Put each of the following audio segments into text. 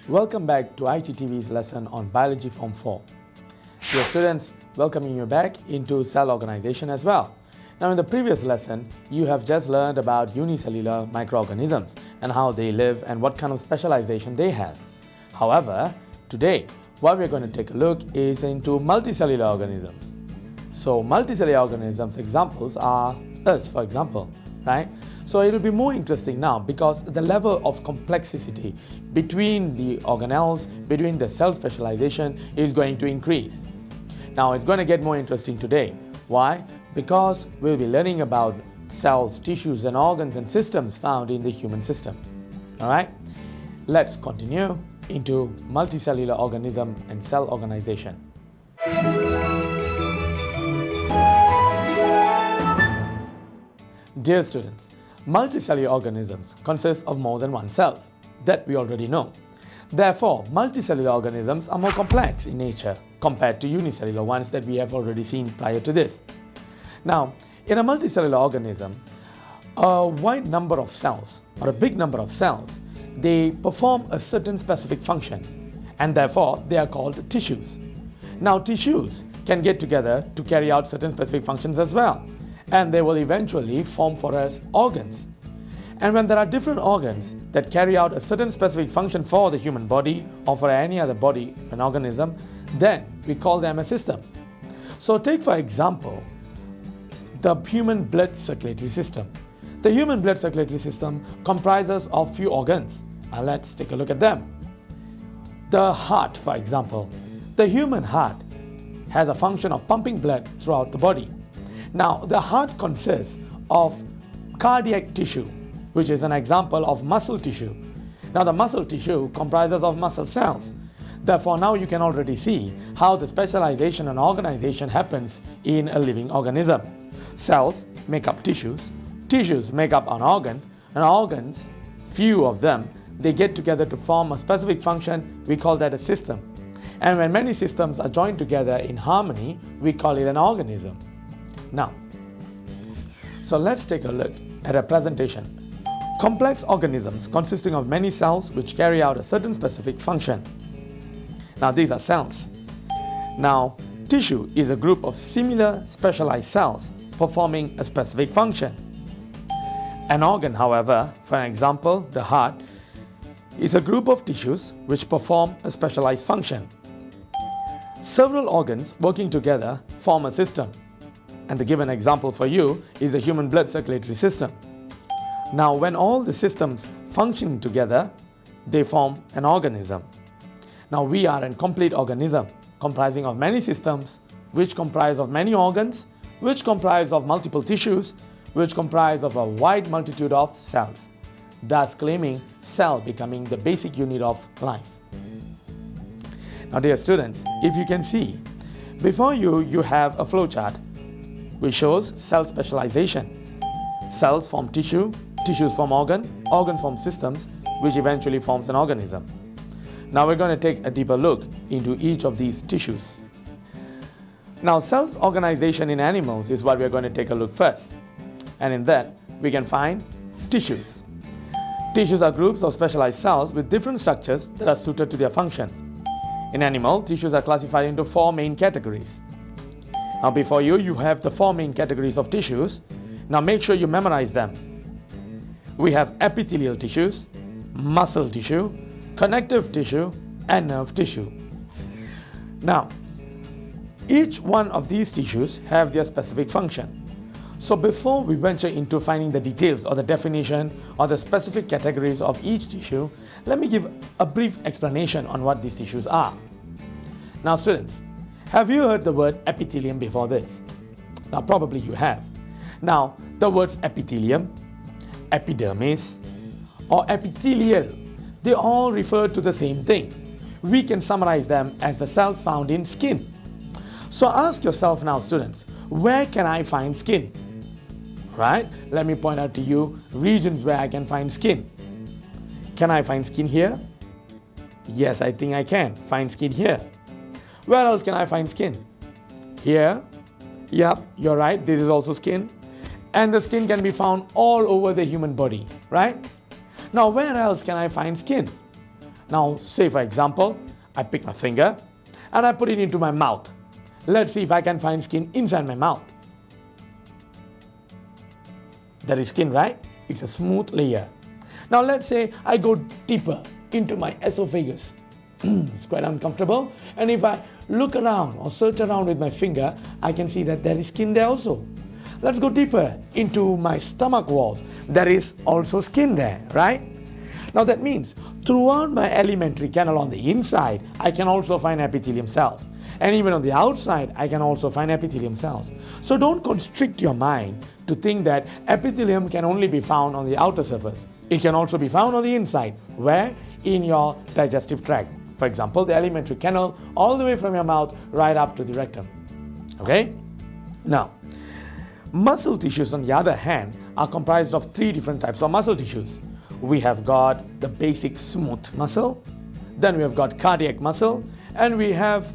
Welcome back to iTTV's lesson on Biology Form 4. Dear students, welcoming you back into cell organization as well. Now in the previous lesson, you have just learned about unicellular microorganisms and how they live and what kind of specialization they have. However, today what we're going to take a look is into multicellular organisms. So multicellular organisms examples are us, for example, right? So it will be more interesting now because the level of complexity between the organelles, between the cell specialization is going to increase. Now it's going to get more interesting today. Why? Because we'll be learning about cells, tissues and organs and systems found in the human system. Alright, let's continue into multicellular organism and cell organization. Dear students, multicellular organisms consist of more than one cell. That we already know. Therefore, multicellular organisms are more complex in nature compared to unicellular ones that we have already seen prior to this. Now, in a multicellular organism, a wide number of cells or a big number of cells, they perform a certain specific function and therefore they are called tissues. Now, tissues can get together to carry out certain specific functions as well, and they will eventually form for us organs. And when there are different organs that carry out a certain specific function for the human body or for any other body, an organism, then we call them a system. So take for example, the human blood circulatory system. The human blood circulatory system comprises of few organs, and let's take a look at them. The heart, for example. The human heart has a function of pumping blood throughout the body. Now, the heart consists of cardiac tissue, which is an example of muscle tissue. Now, the muscle tissue comprises of muscle cells. Therefore, now you can already see how the specialization and organization happens in a living organism. Cells make up tissues, tissues make up an organ, and organs, few of them, they get together to form a specific function. We call that a system. And when many systems are joined together in harmony, we call it an organism. Now, so let's take a look at a presentation. Complex organisms consisting of many cells which carry out a certain specific function. Now these are cells. Now, tissue is a group of similar specialized cells performing a specific function. An organ, however, for example, the heart, is a group of tissues which perform a specialized function. Several organs working together form a system. And the given example for you is the human blood circulatory system. Now, when all the systems function together, they form an organism. Now, we are a complete organism comprising of many systems, which comprise of many organs, which comprise of multiple tissues, which comprise of a wide multitude of cells, thus claiming cell becoming the basic unit of life. Now, dear students, if you can see, before you have a flowchart which shows cell specialization. Cells form tissue, tissues form organ, organs form systems, which eventually forms an organism. Now we're going to take a deeper look into each of these tissues. Now, cells organization in animals is what we're going to take a look first. And in that, we can find tissues. Tissues are groups of specialized cells with different structures that are suited to their function. In animal, tissues are classified into four main categories. Now before you have the four main categories of tissues. Now make sure you memorize them. We have epithelial tissues, muscle tissue, connective tissue, and nerve tissue. Now, each one of these tissues have their specific function. So before we venture into finding the details or the definition or the specific categories of each tissue, let me give a brief explanation on what these tissues are. Now students, have you heard the word epithelium before this? Now probably you have. Now the words epithelium, epidermis, or epithelial, they all refer to the same thing. We can summarize them as the cells found in skin. So ask yourself now students, where can I find skin? Right? Let me point out to you regions where I can find skin. Can I find skin here? Yes, I think I can find skin here. Where else can I find skin? Here. Yep, you're right, this is also skin. And the skin can be found all over the human body, right? Now, where else can I find skin? Now, say for example, I pick my finger and I put it into my mouth. Let's see if I can find skin inside my mouth. There is skin, right? It's a smooth layer. Now let's say I go deeper into my esophagus. It's quite uncomfortable. And if I look around or search around with my finger, I can see that there is skin there also. Let's go deeper into my stomach walls. There is also skin there, right? Now that means throughout my alimentary canal on the inside, I can also find epithelium cells. And even on the outside, I can also find epithelium cells. So don't constrict your mind to think that epithelium can only be found on the outer surface. It can also be found on the inside. Where? In your digestive tract. For example, the alimentary canal all the way from your mouth right up to the rectum. Okay? Now, muscle tissues on the other hand are comprised of three different types of muscle tissues. We have got the basic smooth muscle, then we have got cardiac muscle, and we have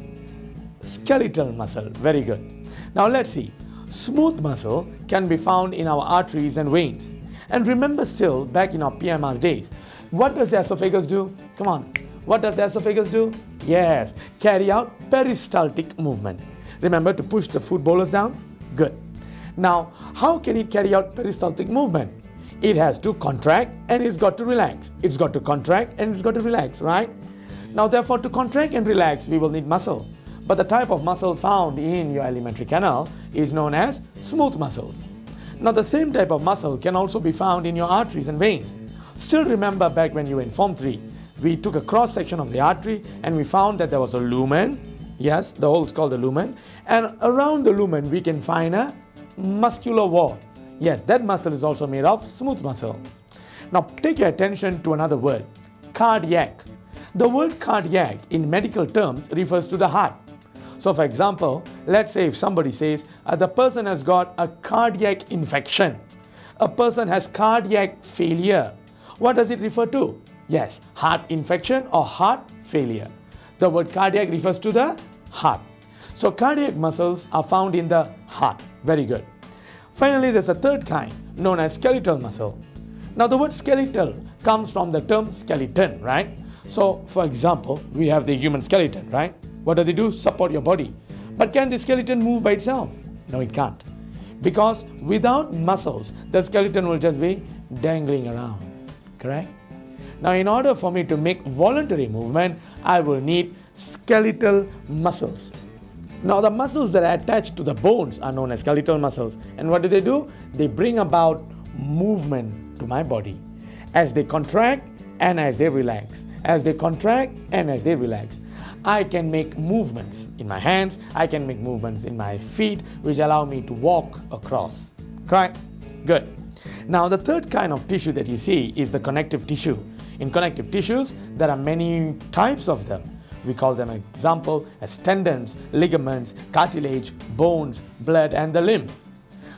skeletal muscle. Very good. Now let's see. Smooth muscle can be found in our arteries and veins. And remember still, back in our PMR days, what does the esophagus do? Come on. What does the esophagus do? Yes, carry out peristaltic movement. Remember to push the food bolus down? Good. Now, how can it carry out peristaltic movement? It has to contract and it's got to relax. It's got to contract and it's got to relax, right? Now, therefore, to contract and relax, we will need muscle. But the type of muscle found in your alimentary canal is known as smooth muscles. Now, the same type of muscle can also be found in your arteries and veins. Still remember back when you were in Form 3, we took a cross section of the artery and we found that there was a lumen. Yes, the hole is called the lumen. And around the lumen, we can find a muscular wall. Yes, that muscle is also made of smooth muscle. Now, take your attention to another word, cardiac. The word cardiac in medical terms refers to the heart. So, for example, let's say if somebody says the person has got a cardiac infection, a person has cardiac failure. What does it refer to? Yes, heart infection or heart failure. The word cardiac refers to the heart. So, cardiac muscles are found in the heart. Very good. Finally, there's a third kind known as skeletal muscle. Now, the word skeletal comes from the term skeleton, right? So, for example, we have the human skeleton, right? What does it do? Support your body. But can the skeleton move by itself? No, it can't. Because without muscles, the skeleton will just be dangling around. Correct? Now, in order for me to make voluntary movement, I will need skeletal muscles. Now, the muscles that are attached to the bones are known as skeletal muscles. And what do? They bring about movement to my body as they contract and as they relax. As they contract and as they relax. I can make movements in my hands, I can make movements in my feet, which allow me to walk across. Correct? Good. Now, the third kind of tissue that you see is the connective tissue. In connective tissues, there are many types of them. We call them, example, as tendons, ligaments, cartilage, bones, blood, and the lymph.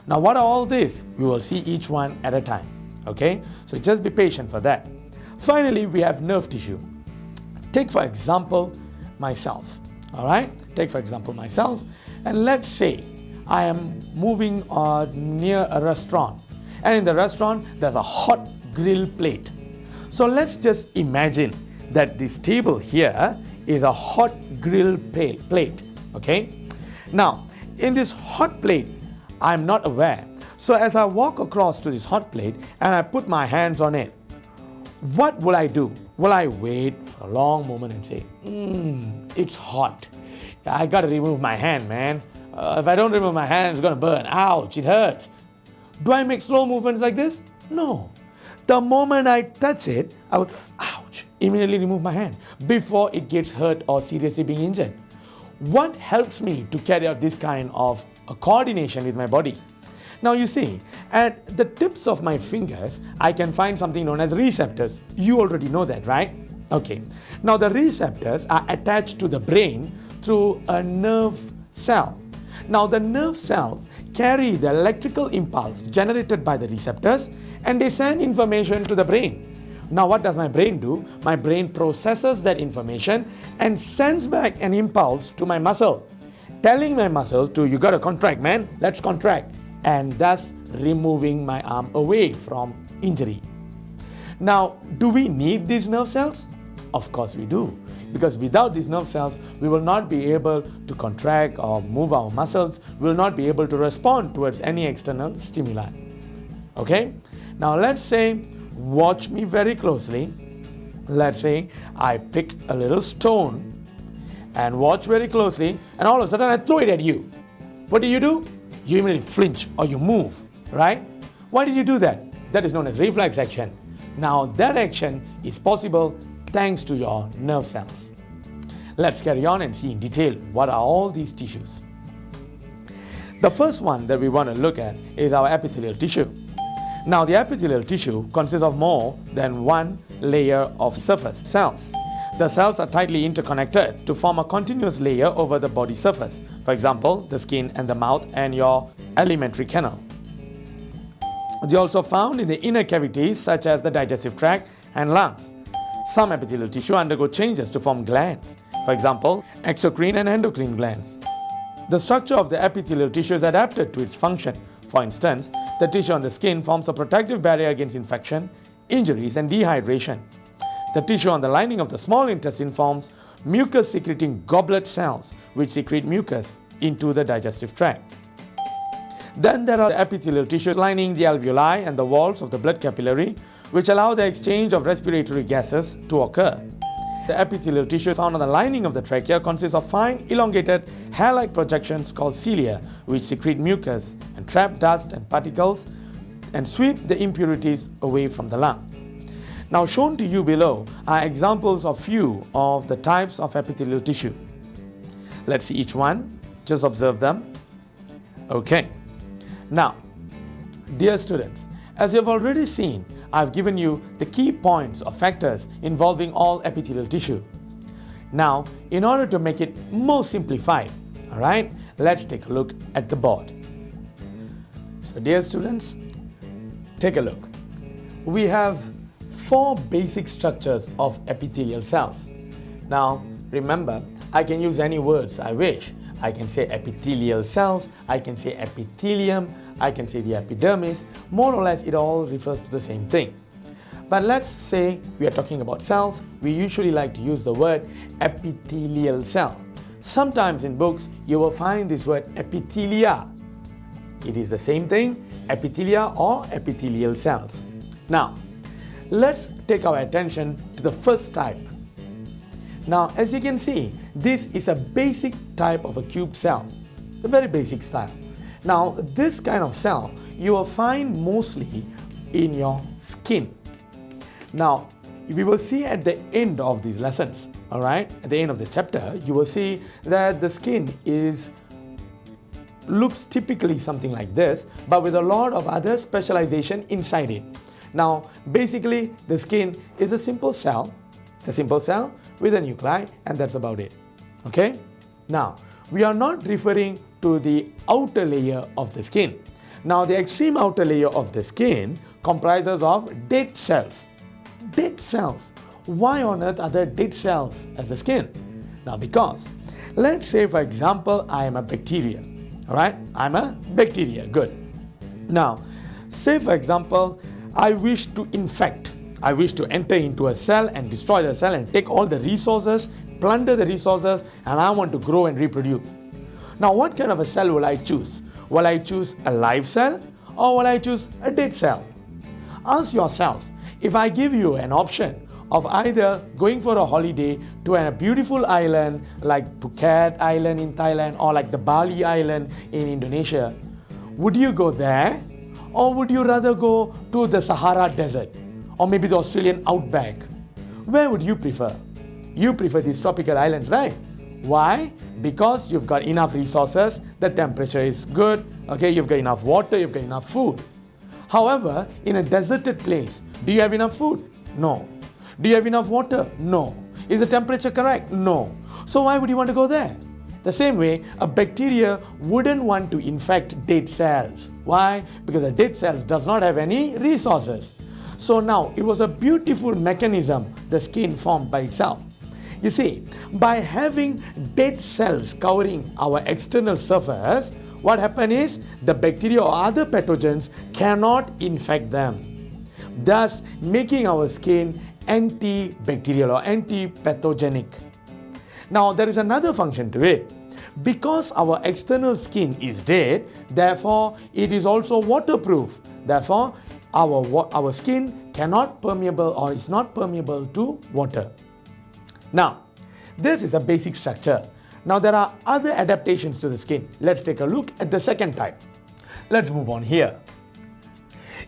Now, what are all these? We will see each one at a time. Okay? So just be patient for that. Finally, we have nerve tissue. Take, for example, myself. All right? Take, for example, myself. And let's say I am moving near a restaurant. And in the restaurant, there's a hot grill plate. So let's just imagine that this table here is a hot grill plate. Okay? Now, in this hot plate, I'm not aware. So as I walk across to this hot plate and I put my hands on it, what will I do? Will I wait for a long moment and say, it's hot. I got to remove my hand, man. If I don't remove my hand, it's going to burn. Ouch, it hurts. Do I make slow movements like this? No. The moment I touch it, I would, ouch, immediately remove my hand before it gets hurt or seriously being injured. What helps me to carry out this kind of a coordination with my body? Now you see, at the tips of my fingers, I can find something known as receptors. You already know that, right? Okay. Now the receptors are attached to the brain through a nerve cell. Now the nerve cells carry the electrical impulse generated by the receptors and they send information to the brain. Now what does my brain do? My brain processes that information and sends back an impulse to my muscle, telling my muscle to, you gotta contract, man, let's contract. And thus removing my arm away from injury. Now, do we need these nerve cells? Of course we do. Because without these nerve cells, we will not be able to contract or move our muscles. We will not be able to respond towards any external stimuli. Okay? Now let's say, watch me very closely. Let's say I pick a little stone and watch very closely, and all of a sudden I throw it at you. What do? You immediately flinch or you move, right? Why did you do that? That is known as reflex action. Now that action is possible thanks to your nerve cells. Let's carry on and see in detail what are all these tissues. The first one that we want to look at is our epithelial tissue. Now the epithelial tissue consists of more than one layer of surface cells. The cells are tightly interconnected to form a continuous layer over the body surface. For example, the skin and the mouth and your alimentary canal. They are also found in the inner cavities such as the digestive tract and lungs. Some epithelial tissue undergo changes to form glands. For example, exocrine and endocrine glands. The structure of the epithelial tissue is adapted to its function. For instance, the tissue on the skin forms a protective barrier against infection, injuries and dehydration. The tissue on the lining of the small intestine forms mucus-secreting goblet cells which secrete mucus into the digestive tract. Then there are the epithelial tissues lining the alveoli and the walls of the blood capillary which allow the exchange of respiratory gases to occur. The epithelial tissue found on the lining of the trachea consists of fine, elongated, hair-like projections called cilia, which secrete mucus and trap dust and particles and sweep the impurities away from the lung. Now shown to you below are examples of few of the types of epithelial tissue. Let's see each one. Just observe them. Okay. Now, dear students, as you have already seen, I've given you the key points or factors involving all epithelial tissue. Now, in order to make it more simplified, alright, let's take a look at the board. So dear students, take a look. We have 4 basic structures of epithelial cells. Now, remember, I can use any words I wish. I can say epithelial cells, I can say epithelium, I can say the epidermis. More or less, it all refers to the same thing. But let's say we are talking about cells, we usually like to use the word epithelial cell. Sometimes in books, you will find this word epithelia. It is the same thing, epithelia or epithelial cells. Now, let's take our attention to the first type. Now, as you can see, this is a basic type of a cube cell. It's a very basic style. Now, this kind of cell you will find mostly in your skin. Now, we will see at the end of these lessons, alright, at the end of the chapter, you will see that the skin looks typically something like this, but with a lot of other specialization inside it. Now, basically, the skin is a simple cell. It's a simple cell with a nuclei, and that's about it. Okay? Now, we are not referring to the outer layer of the skin. Now, the extreme outer layer of the skin comprises of dead cells. Dead cells. Why on earth are there dead cells as the skin? Now, because let's say, for example, I am a bacteria. Alright? I'm a bacteria. Good. Now, say, for example, I wish to infect. I wish to enter into a cell and destroy the cell and take all the resources, plunder the resources, and I want to grow and reproduce. Now, what kind of a cell will I choose? Will I choose a live cell or will I choose a dead cell? Ask yourself, if I give you an option of either going for a holiday to a beautiful island like Phuket Island in Thailand or like the Bali Island in Indonesia, would you go there or would you rather go to the Sahara Desert or maybe the Australian outback? Where would you prefer? You prefer these tropical islands, right? Why? Because you've got enough resources, the temperature is good, okay, you've got enough water, you've got enough food. However, in a deserted place, do you have enough food? No. Do you have enough water? No. Is the temperature correct? No. So why would you want to go there? The same way, a bacteria wouldn't want to infect dead cells. Why? Because a dead cells does not have any resources. So now, it was a beautiful mechanism the skin formed by itself. You see, by having dead cells covering our external surface, what happens is the bacteria or other pathogens cannot infect them, thus making our skin antibacterial or anti-pathogenic. Now there is another function to it. Because our external skin is dead, therefore it is also waterproof. Therefore our skin cannot permeable or is not permeable to water. Now this is a basic structure. Now there are other adaptations to the skin. Let's take a look at the second type. Let's move on here.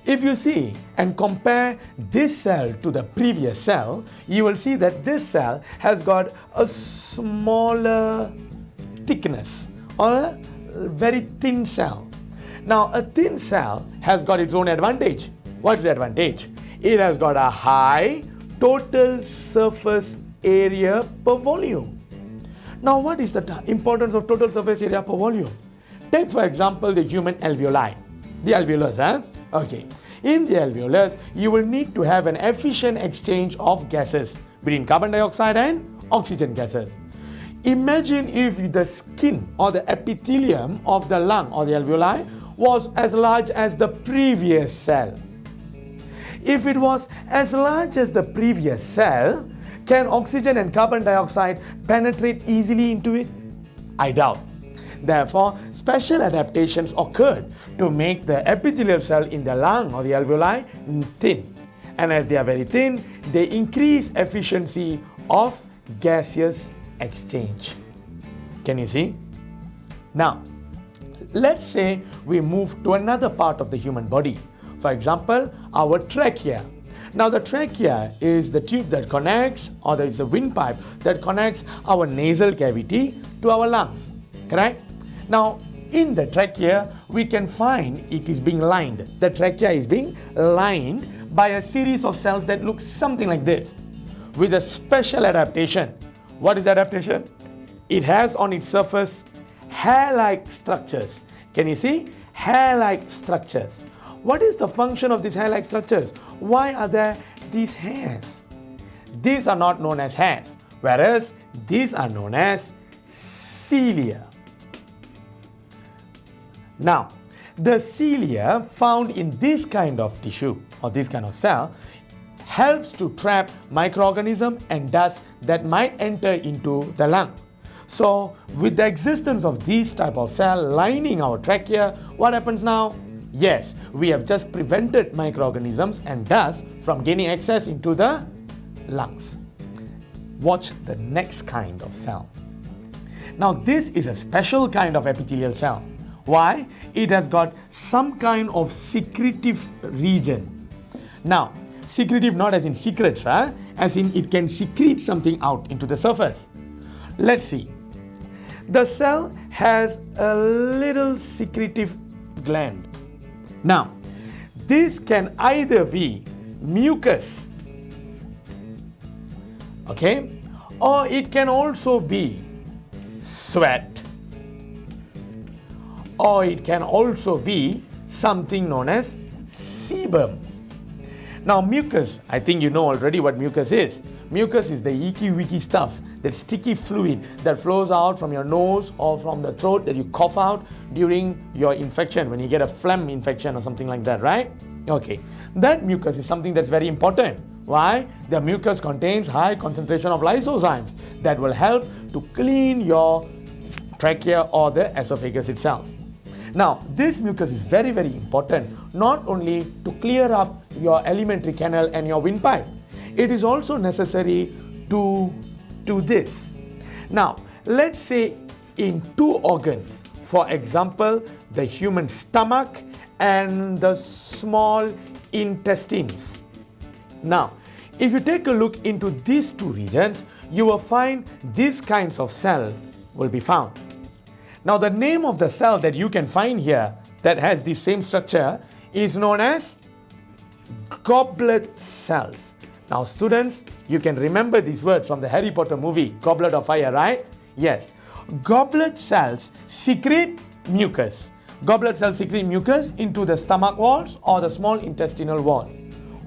If you see and compare this cell to the previous cell, you will see that this cell has got a smaller thickness or a very thin cell. Now a thin cell has got its own advantage. What's the advantage? It has got a high total surface area per volume. Now what is the importance of total surface area per volume? Take for example the human alveoli. The alveolus, Okay. In the alveolus, you will need to have an efficient exchange of gases between carbon dioxide and oxygen gases. Imagine if the skin or the epithelium of the lung or the alveoli was as large as the previous cell. If it was as large as the previous cell, can oxygen and carbon dioxide penetrate easily into it? I doubt. Therefore, special adaptations occurred to make the epithelial cell in the lung or the alveoli thin. And as they are very thin, they increase efficiency of gaseous exchange. Can you see? Now, let's say we move to another part of the human body. For example, our trachea. Now the trachea is the tube that connects, or there is a windpipe that connects our nasal cavity to our lungs. Correct? Now in the trachea, we can find it is being lined. The trachea is being lined by a series of cells that look something like this, with a special adaptation. What is the adaptation? It has on its surface hair-like structures. Can you see? Hair-like structures. What is the function of these hair-like structures? Why are there these hairs? These are not known as hairs, whereas these are known as cilia. Now, the cilia found in this kind of tissue or this kind of cell helps to trap microorganisms and dust that might enter into the lung. So, with the existence of these type of cell lining our trachea, what happens now? Yes, we have just prevented microorganisms and dust from gaining access into the lungs. Watch the next kind of cell. Now, this is a special kind of epithelial cell. Why? It has got some kind of secretive region. Now, secretive not as in secrets, as in it can secrete something out into the surface. Let's see. The cell has a little secretive gland. Now, this can either be mucus, okay, or it can also be sweat, or it can also be something known as sebum. Now mucus, I think you know already what mucus is. Mucus is the icky-wicky stuff, that sticky fluid that flows out from your nose or from the throat that you cough out during your infection, when you get a phlegm infection or something like that, right? Okay, that mucus is something that's very important. Why? The mucus contains high concentration of lysozymes that will help to clean your trachea or the esophagus itself. Now, this mucus is very, very important, not only to clear up your alimentary canal and your windpipe. It is also necessary to do this. Now, let's say in two organs, for example, the human stomach and the small intestines. Now, if you take a look into these two regions, you will find these kinds of cells will be found. Now, the name of the cell that you can find here that has the same structure is known as goblet cells. Now, students, you can remember these words from the Harry Potter movie, Goblet of Fire, right? Yes. Goblet cells secrete mucus. Goblet cells secrete mucus into the stomach walls or the small intestinal walls.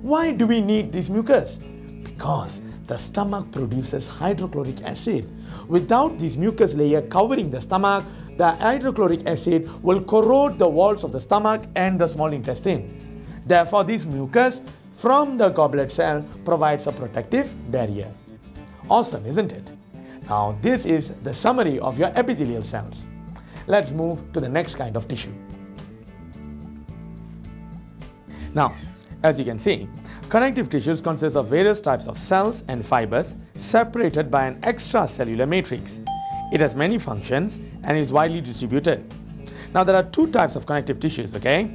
Why do we need this mucus? Because the stomach produces hydrochloric acid. Without this mucus layer covering the stomach, the hydrochloric acid will corrode the walls of the stomach and the small intestine. Therefore, this mucus from the goblet cell provides a protective barrier. Awesome, isn't it? Now, this is the summary of your epithelial cells. Let's move to the next kind of tissue. Now, as you can see, connective tissues consist of various types of cells and fibers separated by an extracellular matrix. It has many functions and is widely distributed. Now, there are two types of connective tissues, okay?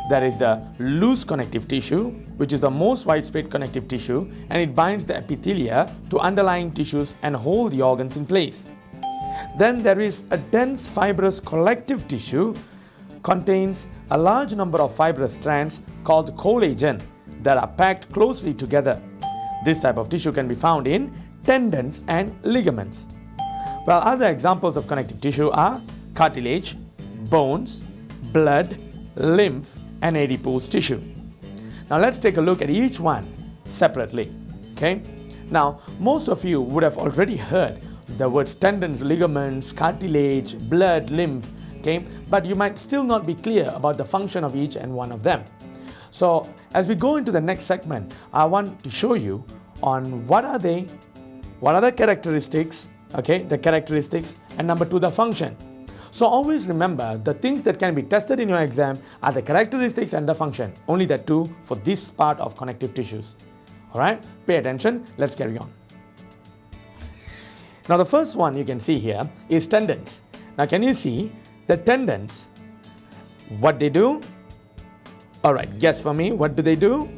There is the loose connective tissue, which is the most widespread connective tissue, and it binds the epithelia to underlying tissues and hold the organs in place. Then there is a dense fibrous collective tissue, contains a large number of fibrous strands called collagen that are packed closely together. This type of tissue can be found in tendons and ligaments. Well, other examples of connective tissue are cartilage, bones, blood, lymph, and adipose tissue. Now let's take a look at each one separately. Okay? Now, most of you would have already heard the words tendons, ligaments, cartilage, blood, lymph, okay? But you might still not be clear about the function of each and one of them. So as we go into the next segment, I want to show you on what are they, what are the characteristics, okay, the characteristics, and number two, the function. So always remember, the things that can be tested in your exam are the characteristics and the function. Only the two for this part of connective tissues. Alright, pay attention, let's carry on. Now the first one you can see here is tendons. Now can you see the tendons, what they do? Alright, guess for me, what do they do?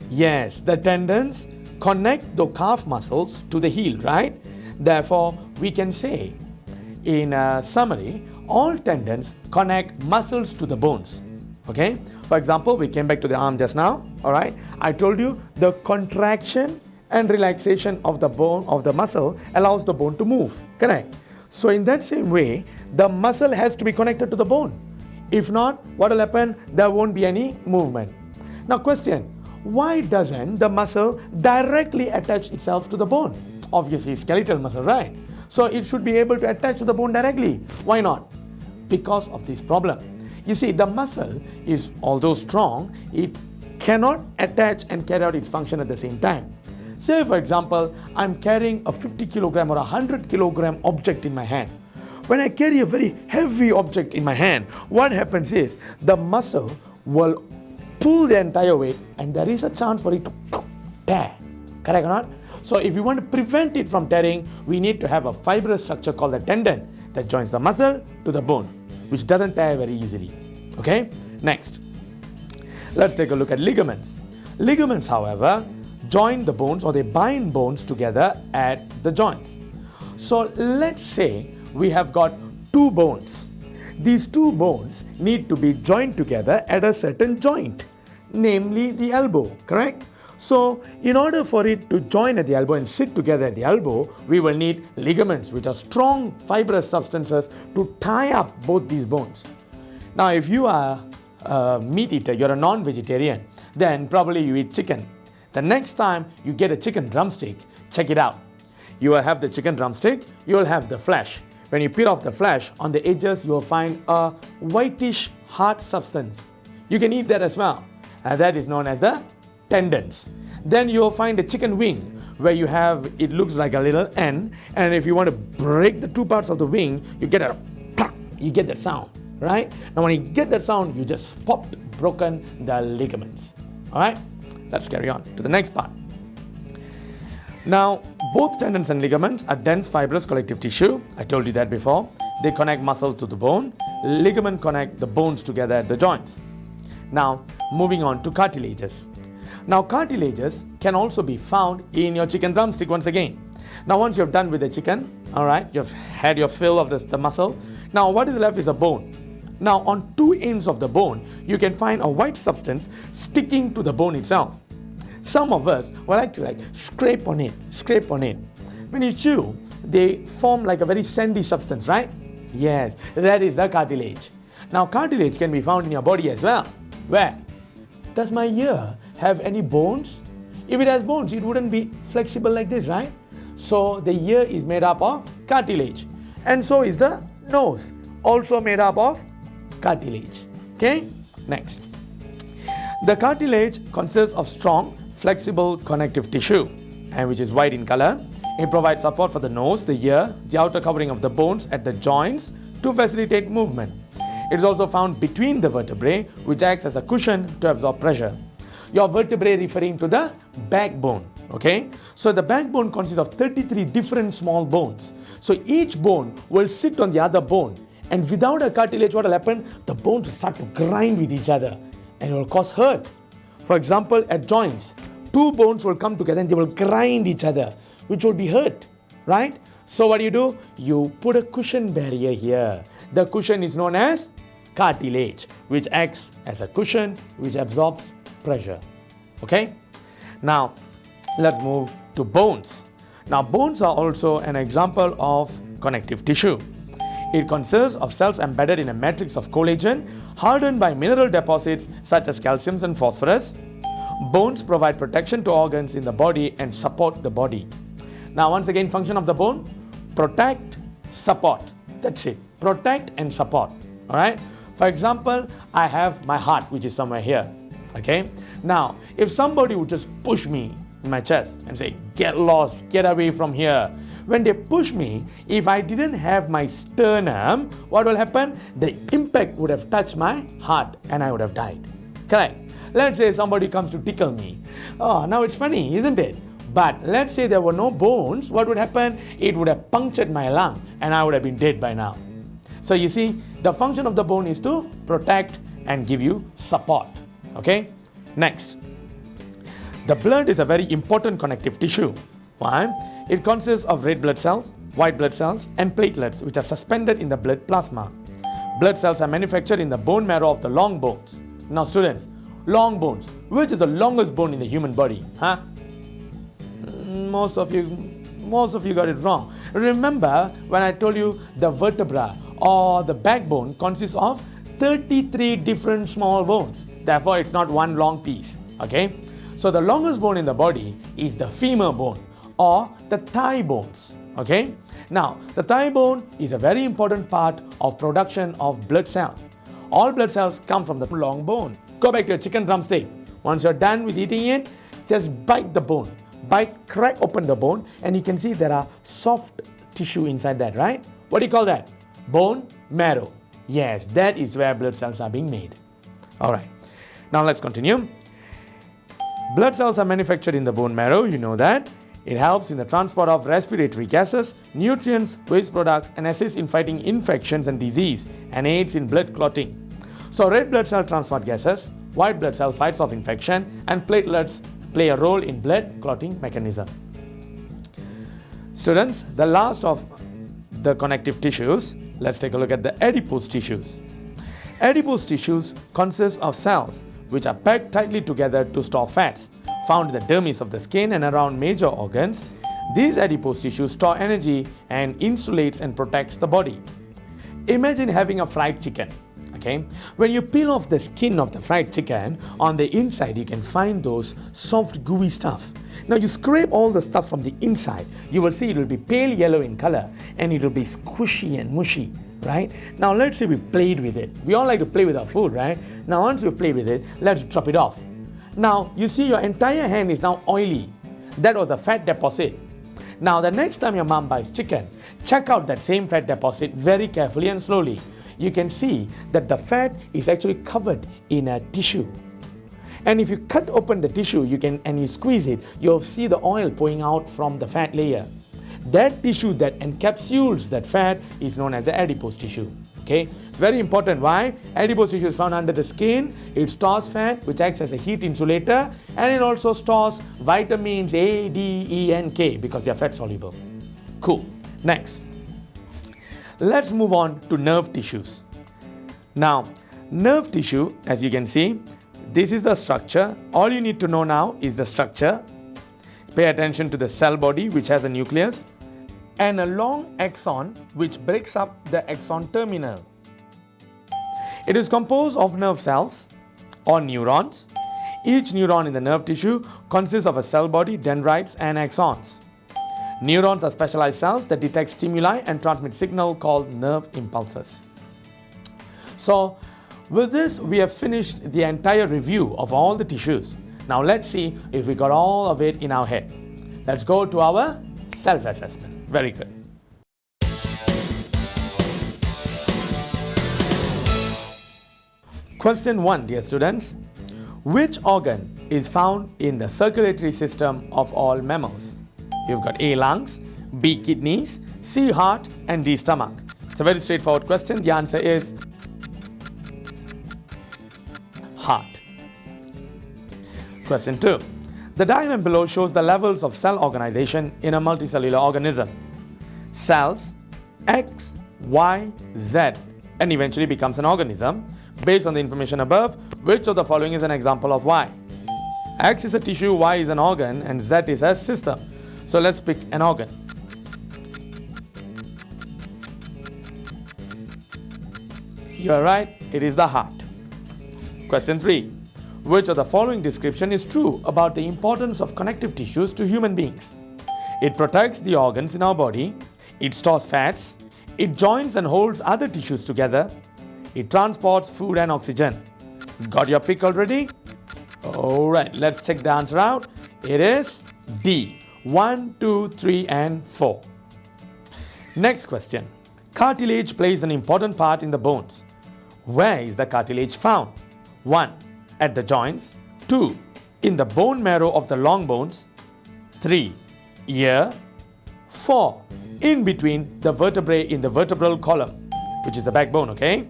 Yes, the tendons connect the calf muscles to the heel, right? Therefore, we can say, in a summary, all tendons connect muscles to the bones. Okay? For example, we came back to the arm just now. Alright? I told you the contraction and relaxation of the bone, of the muscle, allows the bone to move. Correct? So in that same way, the muscle has to be connected to the bone. If not, what will happen? There won't be any movement. Now question, why doesn't the muscle directly attach itself to the bone? Obviously skeletal muscle, right? So it should be able to attach to the bone directly. Why not? Because of this problem. You see, the muscle is, although strong, it cannot attach and carry out its function at the same time. Say for example, I'm carrying a 50 kilogram or a 100 kilogram object in my hand. When I carry a very heavy object in my hand, what happens is the muscle will pull the entire weight and there is a chance for it to tear. Correct or not? So if we want to prevent it from tearing, we need to have a fibrous structure called the tendon that joins the muscle to the bone, which doesn't tear very easily. Okay? Next, let's take a look at ligaments. Ligaments, however, join the bones or they bind bones together at the joints. So let's say we have got two bones. These two bones need to be joined together at a certain joint, namely the elbow, correct? So in order for it to join at the elbow and sit together at the elbow, we will need ligaments, which are strong fibrous substances to tie up both these bones. Now if you are a meat eater, you're a non-vegetarian, then probably you eat chicken. The next time you get a chicken drumstick, check it out. You will have the chicken drumstick, you will have the flesh. When you peel off the flesh, on the edges you will find a whitish hard substance. You can eat that as well, and that is known as the tendons. Then you will find the chicken wing, where you have, it looks like a little N, and if you want to break the two parts of the wing, you get a pluck, you get that sound, right? Now when you get that sound, you just popped, broken the ligaments. Alright, let's carry on to the next part. Now, both tendons and ligaments are dense fibrous collective tissue. I told you that before. They connect muscle to the bone. Ligament connect the bones together at the joints. Now, moving on to cartilages. Now, cartilages can also be found in your chicken drumstick once again. Now, once you're done with the chicken, alright, you've had your fill of the muscle. Now, what is left is a bone. Now, on two ends of the bone, you can find a white substance sticking to the bone itself. Some of us will like to scrape on it. When you chew, they form like a very sandy substance, right? Yes, that is the cartilage. Now, cartilage can be found in your body as well. Where? Does my ear have any bones? If it has bones, it wouldn't be flexible like this, right? So, the ear is made up of cartilage. And so is the nose, also made up of cartilage. Okay? Next. The cartilage consists of strong, flexible connective tissue, and which is white in color. It provides support for the nose, the ear, the outer covering of the bones at the joints to facilitate movement. It is also found between the vertebrae, which acts as a cushion to absorb pressure. Your vertebrae referring to the backbone. Okay, so the backbone consists of 33 different small bones. So each bone will sit on the other bone, and without a cartilage, what will happen? The bones will start to grind with each other, and it will cause hurt. For example, at joints, two bones will come together and they will grind each other, which will be hurt, right? So what do? You put a cushion barrier here. The cushion is known as cartilage, which acts as a cushion which absorbs pressure. Okay? Now, let's move to bones. Now, bones are also an example of connective tissue. It consists of cells embedded in a matrix of collagen, hardened by mineral deposits such as calcium and phosphorus. Bones provide protection to organs in the body and support the body. Now, once again, function of the bone: protect, support. That's it. Protect and support. All right. For example, I have my heart, which is somewhere here. Okay. Now, if somebody would just push me in my chest and say, "Get lost, get away from here." When they push me, if I didn't have my sternum, what will happen? The impact would have touched my heart and I would have died. Correct. Let's say somebody comes to tickle me. Oh, now it's funny, isn't it? But let's say there were no bones, what would happen? It would have punctured my lung and I would have been dead by now. So you see, the function of the bone is to protect and give you support. Okay? Next. The blood is a very important connective tissue. Why? It consists of red blood cells, white blood cells, and platelets, which are suspended in the blood plasma. Blood cells are manufactured in the bone marrow of the long bones. Now students, long bones. Which is the longest bone in the human body? Huh? Most of you got it wrong. Remember when I told you the vertebra or the backbone consists of 33 different small bones. Therefore, it's not one long piece. Okay? So the longest bone in the body is the femur bone or the thigh bones. Okay? Now, the thigh bone is a very important part of production of blood cells. All blood cells come from the long bone. Go back to your chicken drumstick. Once you're done with eating it, just bite the bone. Crack open the bone, and you can see there are soft tissue inside that, right? What do you call that? Bone marrow. Yes, that is where blood cells are being made. Alright, now let's continue. Blood cells are manufactured in the bone marrow, you know that. It helps in the transport of respiratory gases, nutrients, waste products, and assists in fighting infections and disease, and aids in blood clotting. So red blood cell transport gases, white blood cell fights off infection, and platelets play a role in blood clotting mechanism. Students, the last of the connective tissues, let's take a look at the adipose tissues. Adipose tissues consist of cells which are packed tightly together to store fats, found in the dermis of the skin and around major organs. These adipose tissues store energy and insulates and protects the body. Imagine having a fried chicken. Okay? When you peel off the skin of the fried chicken, on the inside you can find those soft gooey stuff. Now you scrape all the stuff from the inside, you will see it will be pale yellow in color and it will be squishy and mushy, right? Now let's say we played with it. We all like to play with our food, right? Now once we've played with it, let's drop it off. Now you see your entire hand is now oily. That was a fat deposit. Now the next time your mom buys chicken, check out that same fat deposit very carefully and slowly. You can see that the fat is actually covered in a tissue. And if you cut open the tissue and you squeeze it, you'll see the oil pouring out from the fat layer. That tissue that encapsulates that fat is known as the adipose tissue. Okay? It's very important. Why? Adipose tissue is found under the skin. It stores fat, which acts as a heat insulator, and it also stores vitamins A, D, E, and K because they are fat soluble. Cool. Next. Let's move on to nerve tissues. Now, nerve tissue, as you can see, this is the structure. All you need to know now is the structure. Pay attention to the cell body, which has a nucleus, and a long axon which breaks up the axon terminal. It is composed of nerve cells or neurons. Each neuron in the nerve tissue consists of a cell body, dendrites, and axons. Neurons are specialized cells that detect stimuli and transmit signal called nerve impulses. So, With this, we have finished the entire review of all the tissues. Now let's see if we got all of it in our head. Let's go to our self-assessment. Very good. Question 1, dear students. Which organ is found in the circulatory system of all mammals? You've got A, lungs, B, kidneys, C, heart, and D, stomach. It's a very straightforward question. The answer is heart. Question 2. The diagram below shows the levels of cell organization in a multicellular organism. Cells X, Y, Z, and eventually becomes an organism. Based on the information above, which of the following is an example of Y? X is a tissue, Y is an organ, and Z is a system. So let's pick an organ. You are right, it is the heart. Question 3. Which of the following description is true about the importance of connective tissues to human beings? It protects the organs in our body, it stores fats, it joins and holds other tissues together, it transports food and oxygen. Got your pick already? Alright, let's check the answer out. It is D. 1, 2, 3, and 4. Next question. Cartilage plays an important part in the bones. Where is the cartilage found? 1. At the joints. 2. In the bone marrow of the long bones. 3. Ear. 4. In between the vertebrae in the vertebral column, which is the backbone, okay?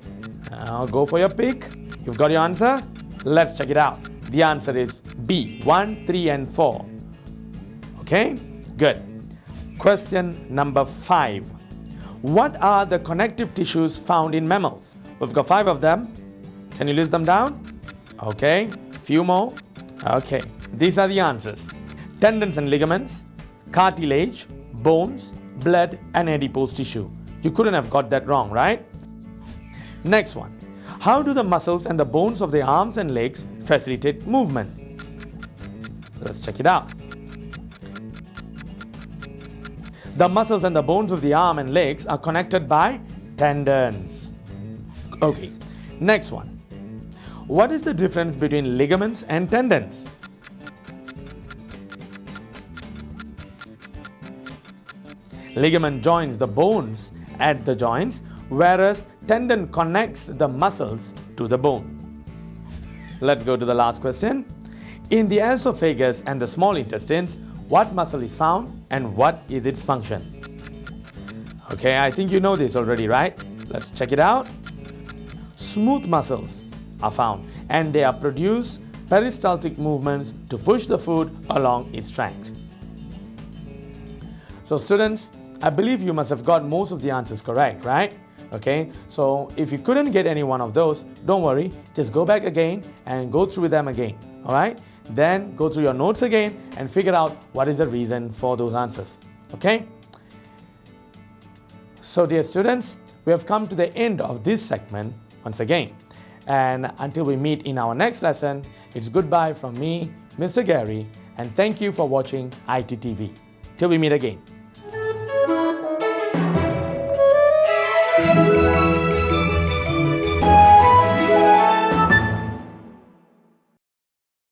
Now go for your pick. You've got your answer? Let's check it out. The answer is B. 1, 3, and 4. Okay? Good. Question number 5. What are the connective tissues found in mammals? We've got 5 of them. Can you list them down? Okay. Few more. Okay. These are the answers. Tendons and ligaments, cartilage, bones, blood, and adipose tissue. You couldn't have got that wrong, right? Next one. How do the muscles and the bones of the arms and legs facilitate movement? Let's check it out. The muscles and the bones of the arm and legs are connected by tendons. Okay, next one. What is the difference between ligaments and tendons? Ligament joins the bones at the joints, whereas tendon connects the muscles to the bone. Let's go to the last question. In the esophagus and the small intestines, what muscle is found and what is its function? Okay, I think you know this already, right? Let's check it out. Smooth muscles are found and they are produce peristaltic movements to push the food along its tract. So students, I believe you must have got most of the answers correct, right? Okay, so if you couldn't get any one of those, don't worry, just go back again and go through them again, all right? Then go through your notes again and figure out what is the reason for those answers, okay? So dear students, we have come to the end of this segment once again. And until we meet in our next lesson, it's goodbye from me, Mr. Gary, and thank you for watching iTTV. Till we meet again.